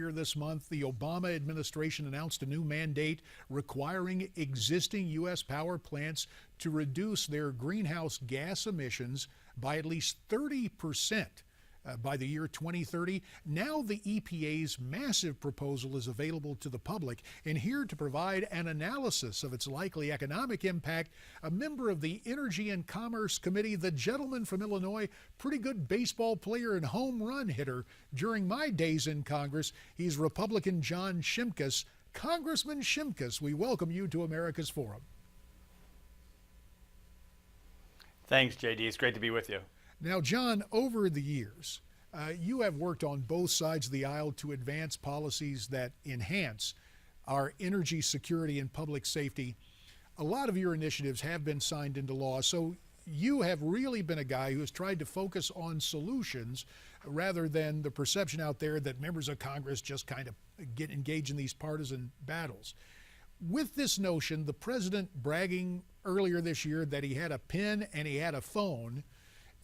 earlier this month, the Obama administration announced a new mandate requiring existing U.S. power plants to reduce their greenhouse gas emissions by at least 30%. By the year 2030. Now the EPA's massive proposal is available to the public, and here to provide an analysis of its likely economic impact, a member of the Energy and Commerce Committee, the gentleman from Illinois, pretty good baseball player and home run hitter during my days in Congress. He's Republican John Shimkus. Congressman Shimkus, we welcome you to America's Forum. Thanks, JD. It's great to be with you. Now, John, over the years, you have worked on both sides of the aisle to advance policies that enhance our energy security and public safety. A lot of your initiatives have been signed into law, so you have really been a guy who has tried to focus on solutions rather than the perception out there that members of Congress just kind of get engaged in these partisan battles. With this notion, the president bragging earlier this year that he had a pen and he had a phone,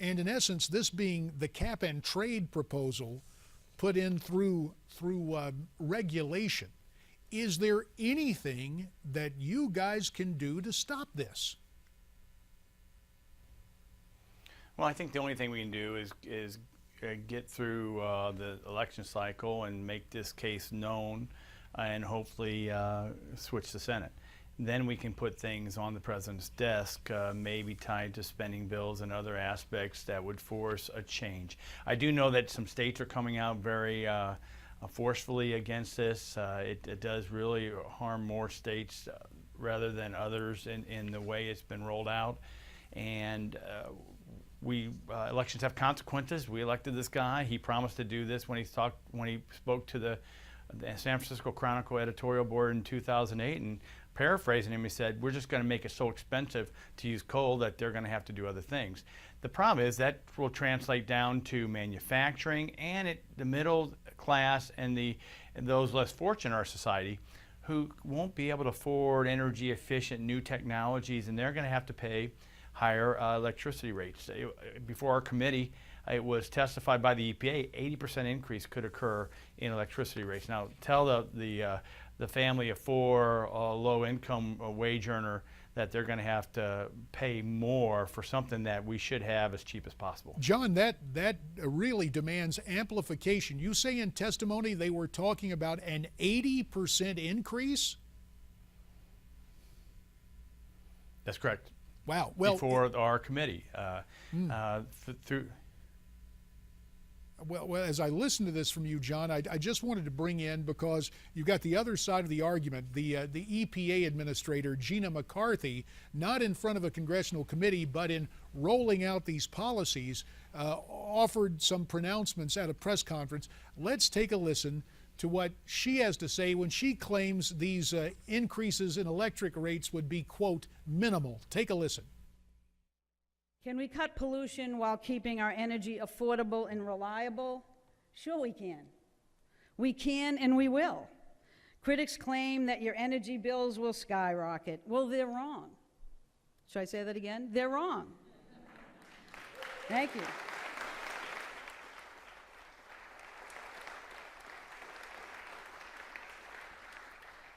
and in essence, this being the cap and trade proposal put in through regulation, is there anything that you guys can do to stop this? Well, I think the only thing we can do is get through the election cycle and make this case known and hopefully switch the Senate. Then we can put things on the president's desk, maybe tied to spending bills and other aspects that would force a change. I do know that some states are coming out very forcefully against this. It does really harm more states rather than others in the way it's been rolled out. And elections have consequences. We elected this guy. He promised to do this when he spoke to the San Francisco Chronicle editorial board in 2008, and paraphrasing him, he said, we're just going to make it so expensive to use coal that they're going to have to do other things. The problem is that will translate down to manufacturing and the middle class and those less fortunate in our society who won't be able to afford energy efficient new technologies, and they're going to have to pay higher electricity rates. Before our committee, it was testified by the EPA, 80% increase could occur in electricity rates. Now, tell the family of four, low-income wage earner, that they're going to have to pay more for something that we should have as cheap as possible. John, that really demands amplification. You say in testimony they were talking about an 80% increase? That's correct. Wow. Well, before our committee. Well, as I listen to this from you, John, I just wanted to bring in, because you've got the other side of the argument, the EPA administrator, Gina McCarthy, not in front of a congressional committee, but in rolling out these policies, offered some pronouncements at a press conference. Let's take a listen to what she has to say when she claims these increases in electric rates would be, quote, minimal. Take a listen. Can we cut pollution while keeping our energy affordable and reliable? Sure we can. We can and we will. Critics claim that your energy bills will skyrocket. Well, they're wrong. Should I say that again? They're wrong. Thank you.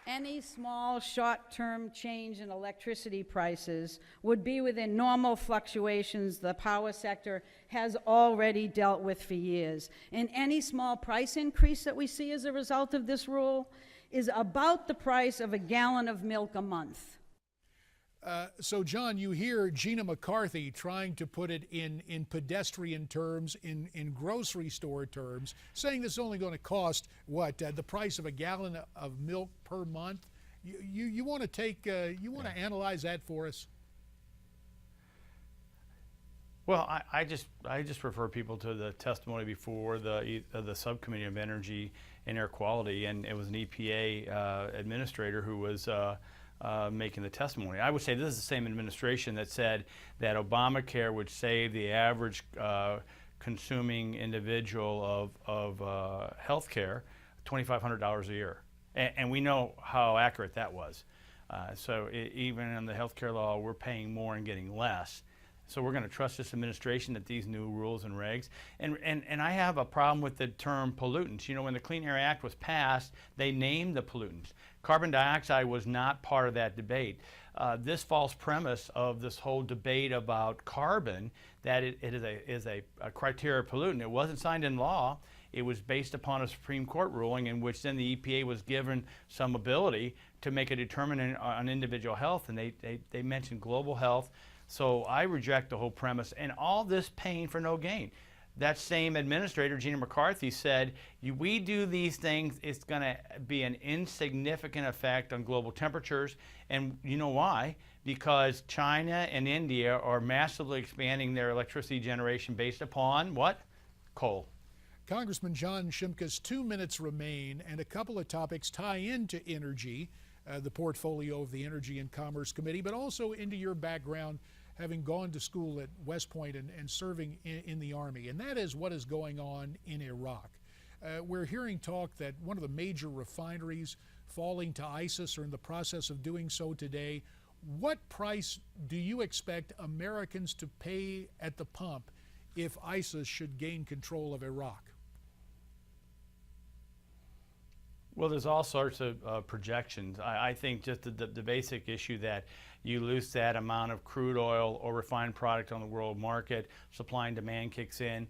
Any small short-term change in electricity prices would be within normal fluctuations the power sector has already dealt with for years. And any small price increase that we see as a result of this rule is about the price of a gallon of milk a month. So, John, you hear Gina McCarthy trying to put it in pedestrian terms, in grocery store terms, saying this is only going to cost, what, the price of a gallon of milk per month? You want to take, you want to analyze that for us? Well, I just refer people to the testimony before the Subcommittee of Energy and Air Quality, and it was an EPA administrator who was making the testimony. I would say this is the same administration that said that Obamacare would save the average consuming individual of health care $2,500 a year. And we know how accurate that was. So even in the health care law, we're paying more and getting less. So we're going to trust this administration that these new rules and regs. And I have a problem with the term pollutants. You know, when the Clean Air Act was passed, they named the pollutants. Carbon dioxide was not part of that debate. This false premise of this whole debate about carbon, that it is a criteria pollutant. It wasn't signed in law. It was based upon a Supreme Court ruling in which then the EPA was given some ability to make a determinant on individual health, and they mentioned global health. So I reject the whole premise, and all this pain for no gain. That same administrator, Gina McCarthy, said, we do these things, it's going to be an insignificant effect on global temperatures. And you know why? Because China and India are massively expanding their electricity generation based upon what? Coal. Congressman John Shimkus, 2 minutes remain, and a couple of topics tie into energy, the portfolio of the Energy and Commerce Committee, but also into your background, having gone to school at West Point and serving in the Army, and that is what is going on in Iraq. We're hearing talk that one of the major refineries falling to ISIS or in the process of doing so today. What price do you expect Americans to pay at the pump if ISIS should gain control of Iraq? Well, there's all sorts of projections. I think just the basic issue that you lose that amount of crude oil or refined product on the world market, supply and demand kicks in.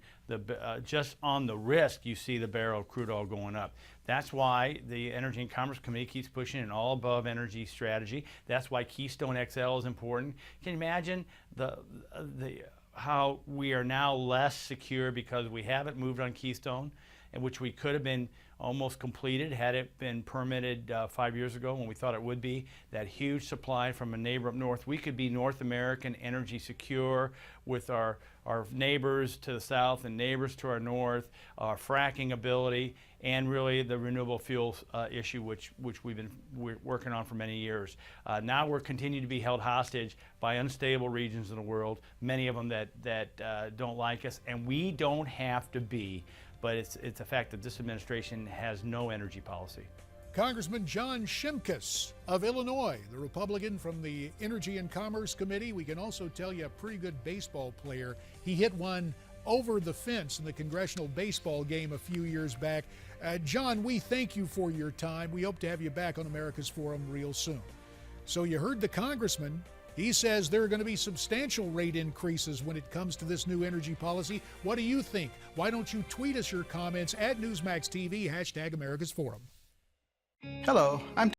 Just on the risk, you see the barrel of crude oil going up. That's why the Energy and Commerce Committee keeps pushing an all-above energy strategy. That's why Keystone XL is important. Can you imagine how we are now less secure because we haven't moved on Keystone, and which we could have been almost completed had it been permitted 5 years ago when we thought it would be. That huge supply from a neighbor up north. We could be North American energy secure with our neighbors to the south and neighbors to our north, our fracking ability, and really the renewable fuels issue, which we've been working on for many years. Now we're continuing to be held hostage by unstable regions in the world, many of them that don't like us, and we don't have to be. But it's a fact that this administration has no energy policy. Congressman John Shimkus of Illinois, the Republican from the Energy and Commerce Committee. We can also tell you a pretty good baseball player. He hit one over the fence in the congressional baseball game a few years back. John, we thank you for your time. We hope to have you back on America's Forum real soon. So you heard the congressman. He says there are going to be substantial rate increases when it comes to this new energy policy. What do you think? Why don't you tweet us your comments at Newsmax TV, #America's Forum. Hello, I'm